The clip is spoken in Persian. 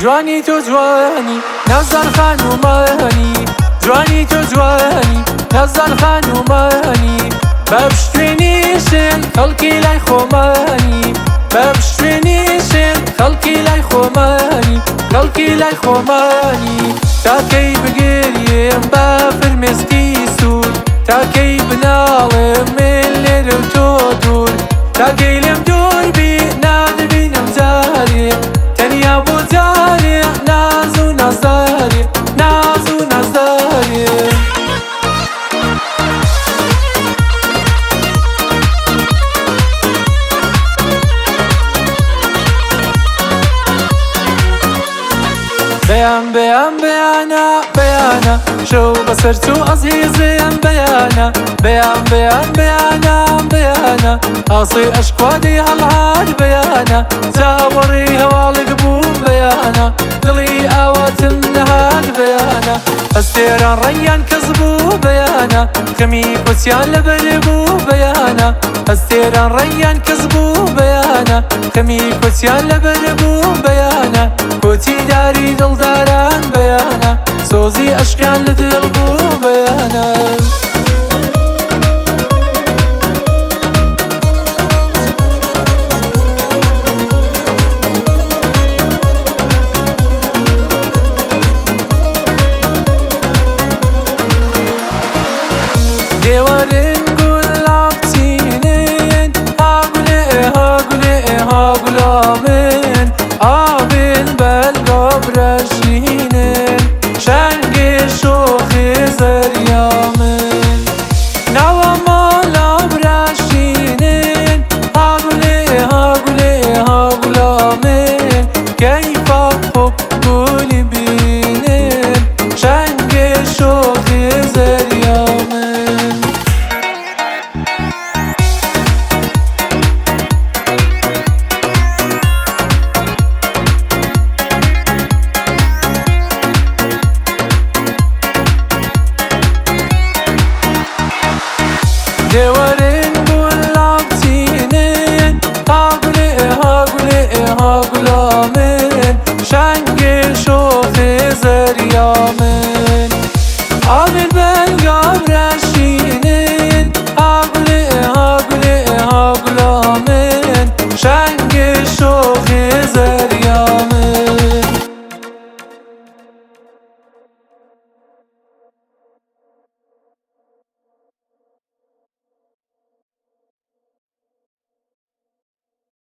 جوانی تو جوانی نزار خانومانی جوانی تو جوانی نزار خانومانی بابشتوینیشن خلقی لای خومانی بابشتوینیشن خلقی لای خومانی خلقی لای خومانی تا کی بگریم با فرمسکی سود تا کی بنالم من لرو تو دور تا کی لم دور بی نادر بینم زاری تنیا بو زاری نازو نزاری نازو نزاری بيان بيان بيانا بيانا شو بصرتو عزيزين بيانا بيان بيان بيانا بيانا أصي أشكوادي هالعاد بيانا زاوري هوالي قبوب بيانا قلي آوات النهاد بيانا أستيران ريان كذبو بيانا خمي كوسيان لبلبو بيانا أستيران ريان كذبو بيانا خمي كوسيان لبلبو بيانا كوتي داري دلداران بيانا سوزي أشكال لدلبو بيانا ديوارين قلاب تينين هاقولي هاقولي هاقولامين آبين بالقاب رشينين شنقي شوخي زريامين نوا مالاب رشينين هاقولي هاقولي هاقولامين كيف حب قولي بينين شنقي شوخي زريامين ديوارين قلاب تينين هاقولي هاقولي هاقولامين شنقي شوخي زريامين